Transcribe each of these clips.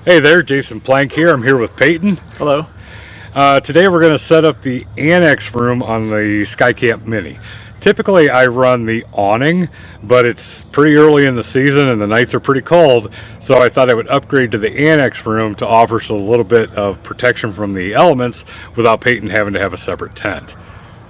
Hey there, Jason Plank here. I'm here with Peyton. Hello. Today we're going to set up the Annex Room on the Skycamp Mini. Typically I run the awning, but it's pretty early in the season and the nights are pretty cold, so I thought I would upgrade to the Annex Room to offer us a little bit of protection from the elements without Peyton having to have a separate tent.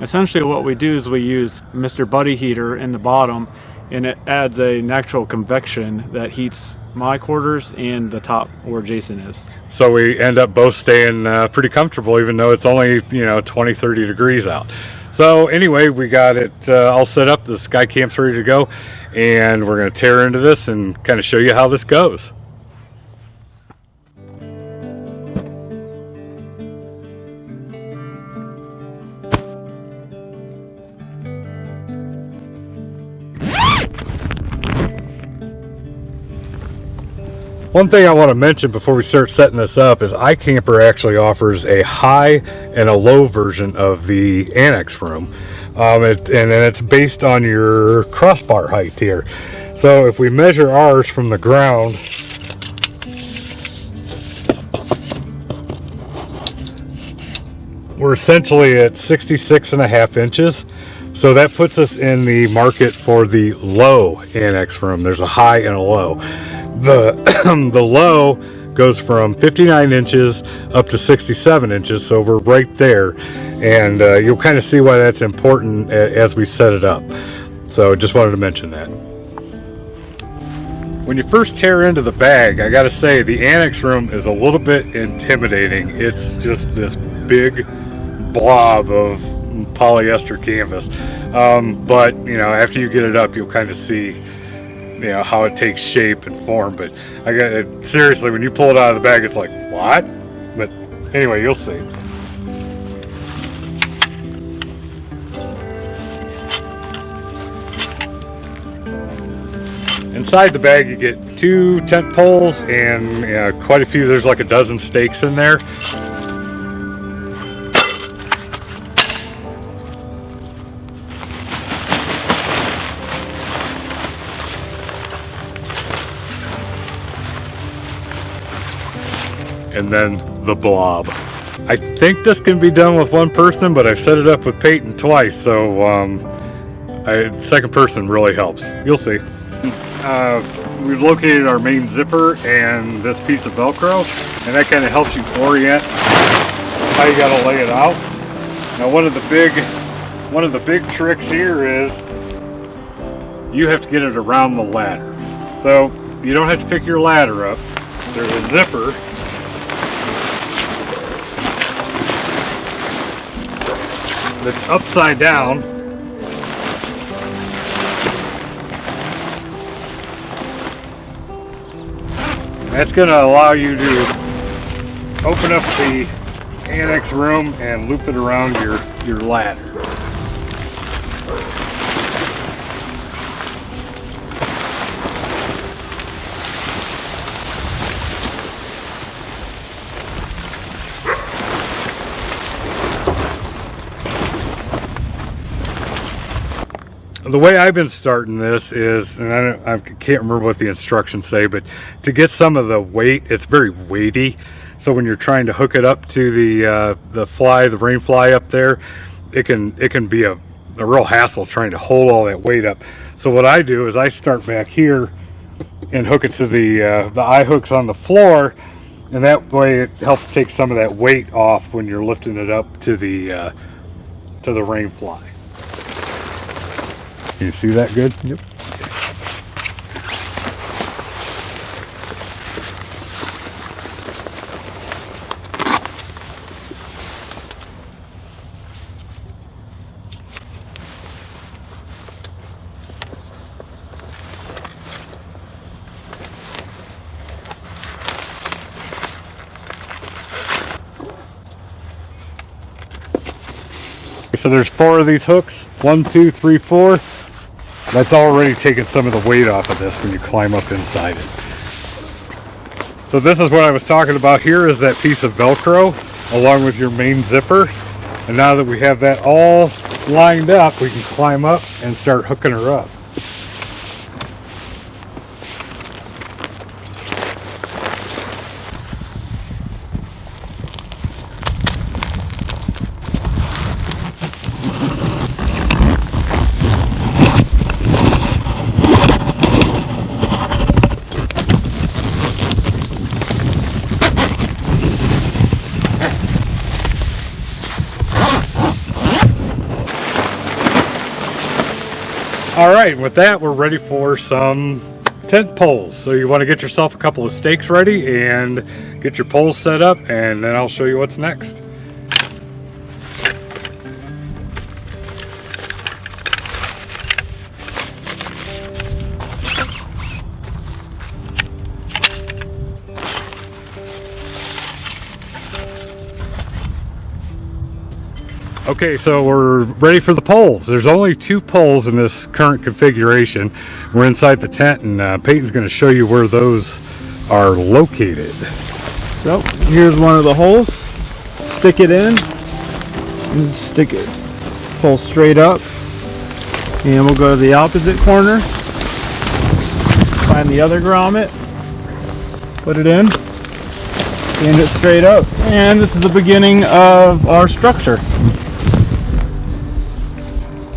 Essentially what we do is we use Mr. Buddy heater in the bottom, and it adds a natural convection that heats my quarters and the top where Jason is. So we end up both staying pretty comfortable, even though it's only 20-30 degrees out. So anyway, we got it all set up. The Skycamp's ready to go, and we're going to tear into this and kind of show you how this goes. One thing I want to mention before we start setting this up is iKamper actually offers a high and a low version of the Annex Room. And it's based on your crossbar height here. So if we measure ours from the ground, we're essentially at 66.5 inches. So that puts us in the market for the low Annex Room. There's a high and a low. The low goes from 59 inches up to 67 inches, so we're right there, and you'll kind of see why that's important as we set it up. So just wanted to mention that. When you first tear into the bag, I gotta say the Annex Room is a little bit intimidating. It's just this big blob of polyester canvas, but after you get it up, you'll kind of see how it takes shape and form. But I got it, seriously, when you pull it out of the bag, it's like, what? But anyway, you'll see. Inside the bag you get 2 tent poles and quite a few. There's like a dozen stakes in there. And then the blob. I think this can be done with one person, but I've set it up with Peyton twice, so second person really helps. You'll see. We've located our main zipper and this piece of Velcro, and that kind of helps you orient how you got to lay it out. Now one of the big tricks here is you have to get it around the ladder. So you don't have to pick your ladder up. There's a zipper that's upside down, that's going to allow you to open up the Annex Room and loop it around your ladder. The way I've been starting this is, and I can't remember what the instructions say, but to get some of the weight, it's very weighty. So when you're trying to hook it up to the rain fly up there, it can be a real hassle trying to hold all that weight up. So what I do is I start back here and hook it to the eye hooks on the floor, and that way it helps take some of that weight off when you're lifting it up to the rain fly. Can you see that good? Yep. So there's 4 of these hooks. 1, 2, 3, 4. That's already taken some of the weight off of this when you climb up inside it. So this is what I was talking about here, is that piece of Velcro along with your main zipper. And now that we have that all lined up, we can climb up and start hooking her up. All right, with that, we're ready for some tent poles. So you want to get yourself a couple of stakes ready and get your poles set up, and then I'll show you what's next. Okay, so we're ready for the poles. There's only 2 poles in this current configuration. We're inside the tent, and Peyton's going to show you where those are located. So here's one of the holes. Stick it in and stick it, pull straight up, and we'll go to the opposite corner, find the other grommet, put it in, stand it straight up, and this is the beginning of our structure.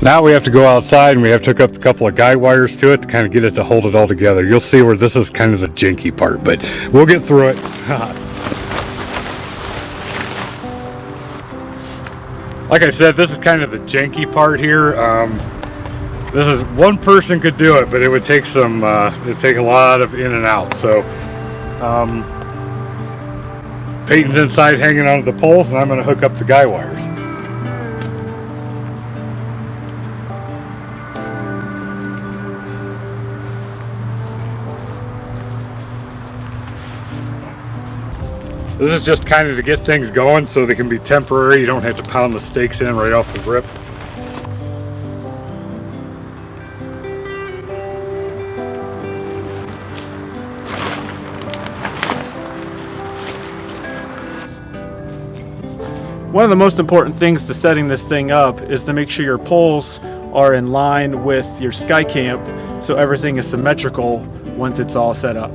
Now we have to go outside and we have to hook up a couple of guide wires to it to kind of get it to hold it all together. You'll see where this is kind of the janky part, but we'll get through it. Like I said, this is kind of the janky part here. This is, one person could do it, but it would take some, it'd take a lot of in and out. So Peyton's inside hanging onto the poles, and I'm going to hook up the guide wires. This is just kind of to get things going so they can be temporary. You don't have to pound the stakes in right off the rip. One of the most important things to setting this thing up is to make sure your poles are in line with your Skycamp so everything is symmetrical once it's all set up.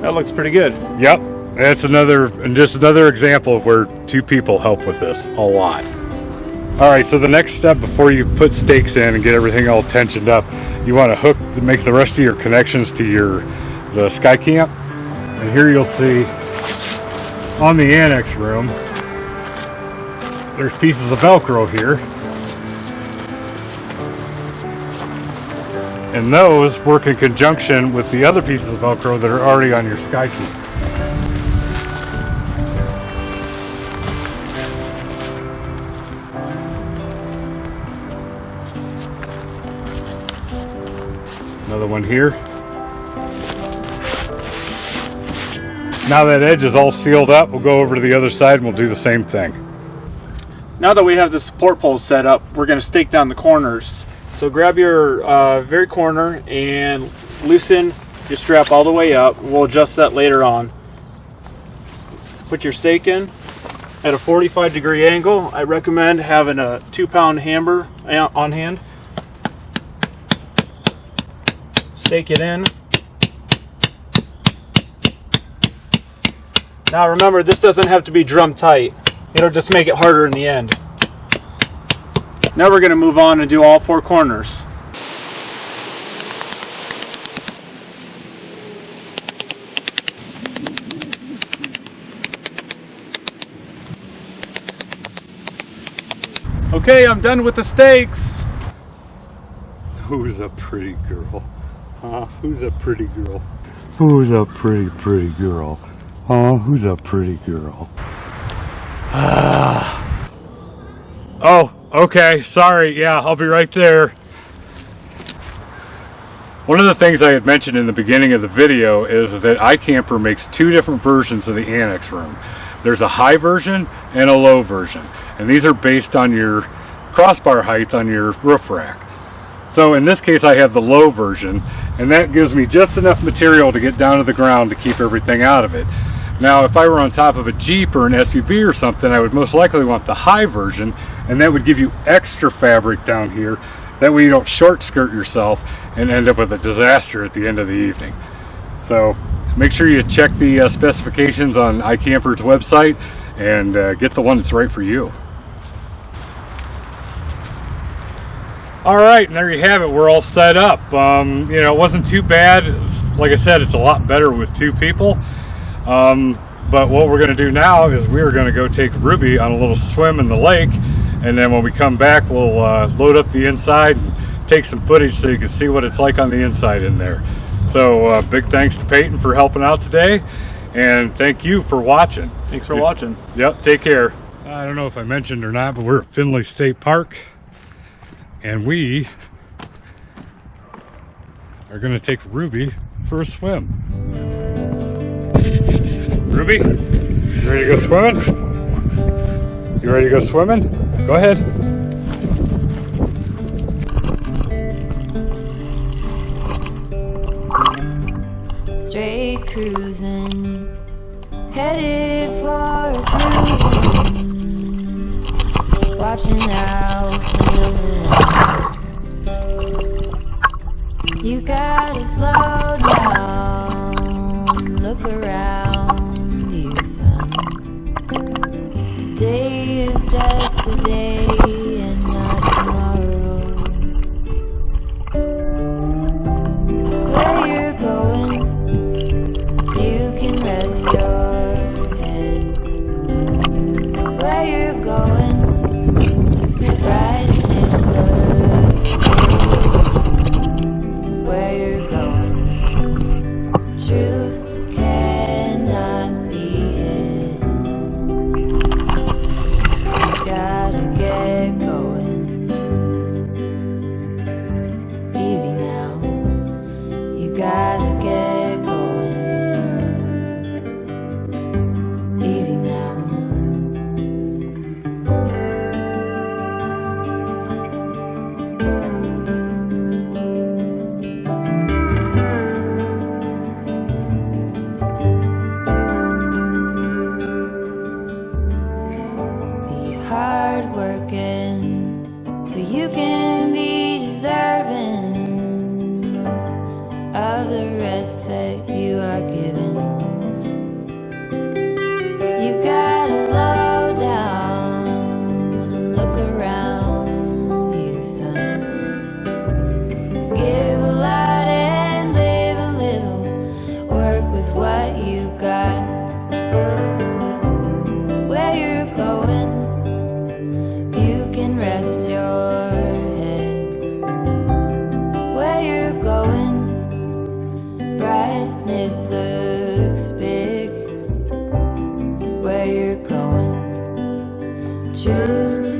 That looks pretty good. Yep, that's just another example of where 2 people help with this a lot. All right, so the next step before you put stakes in and get everything all tensioned up, you want to make the rest of your connections to the Skycamp. And here you'll see on the Annex Room, there's pieces of Velcro here. And those work in conjunction with the other pieces of Velcro that are already on your Skycamp. Another one here. Now that edge is all sealed up, we'll go over to the other side and we'll do the same thing. Now that we have the support poles set up, we're going to stake down the corners. So grab your very corner and loosen your strap all the way up. We'll adjust that later on. Put your stake in at a 45-degree angle. I recommend having a 2-pound hammer on hand. Stake it in. Now remember, this doesn't have to be drum tight. It'll just make it harder in the end. Now we're going to move on and do all 4 corners. Okay, I'm done with the stakes. Who's a pretty girl? Who's a pretty girl? Who's a pretty girl? Who's a pretty girl? Oh, okay, sorry, yeah, I'll be right there. One of the things I had mentioned in the beginning of the video is that iKamper makes 2 different versions of the Annex Room. There's a high version and a low version, and these are based on your crossbar height on your roof rack. So in this case I have the low version, and that gives me just enough material to get down to the ground to keep everything out of it. Now if I were on top of a Jeep or an SUV or something, I would most likely want the high version, and that would give you extra fabric down here. That way you don't short skirt yourself and end up with a disaster at the end of the evening. So make sure you check the specifications on iKamper's website and get the one that's right for you. All right, and there you have it. We're all set up. You know, it wasn't too bad. Like I said, it's a lot better with 2 people. But what we're going to do now is we are going to go take Ruby on a little swim in the lake, and then when we come back, we'll load up the inside and take some footage so you can see what it's like on the inside in there. So big thanks to Peyton for helping out today, and thank you for watching. Thanks for watching. Yep, take care. I don't know if I mentioned or not, but we're at Findley State Park, and we are going to take Ruby for a swim. Ruby, you ready to go swimming? You ready to go swimming? Go ahead. Straight cruising, headed for a cruising, watching out for the wind. You gotta slow down, look around you, son. Today is just a day and not tomorrow. Where you're going, you can rest your head. Where you're going, brightness looks good. Where you're going, truth cannot be hid. You gotta get going. Easy now. You gotta get going. Easy now. Be hard working so you can be deserving of the rest that you are given. You gotta slow down and look around you, son. Give a lot and live a little. Work with what you got. Where you're going, you can rest your head. Where you're going, brightness looks big. Where you're going, truth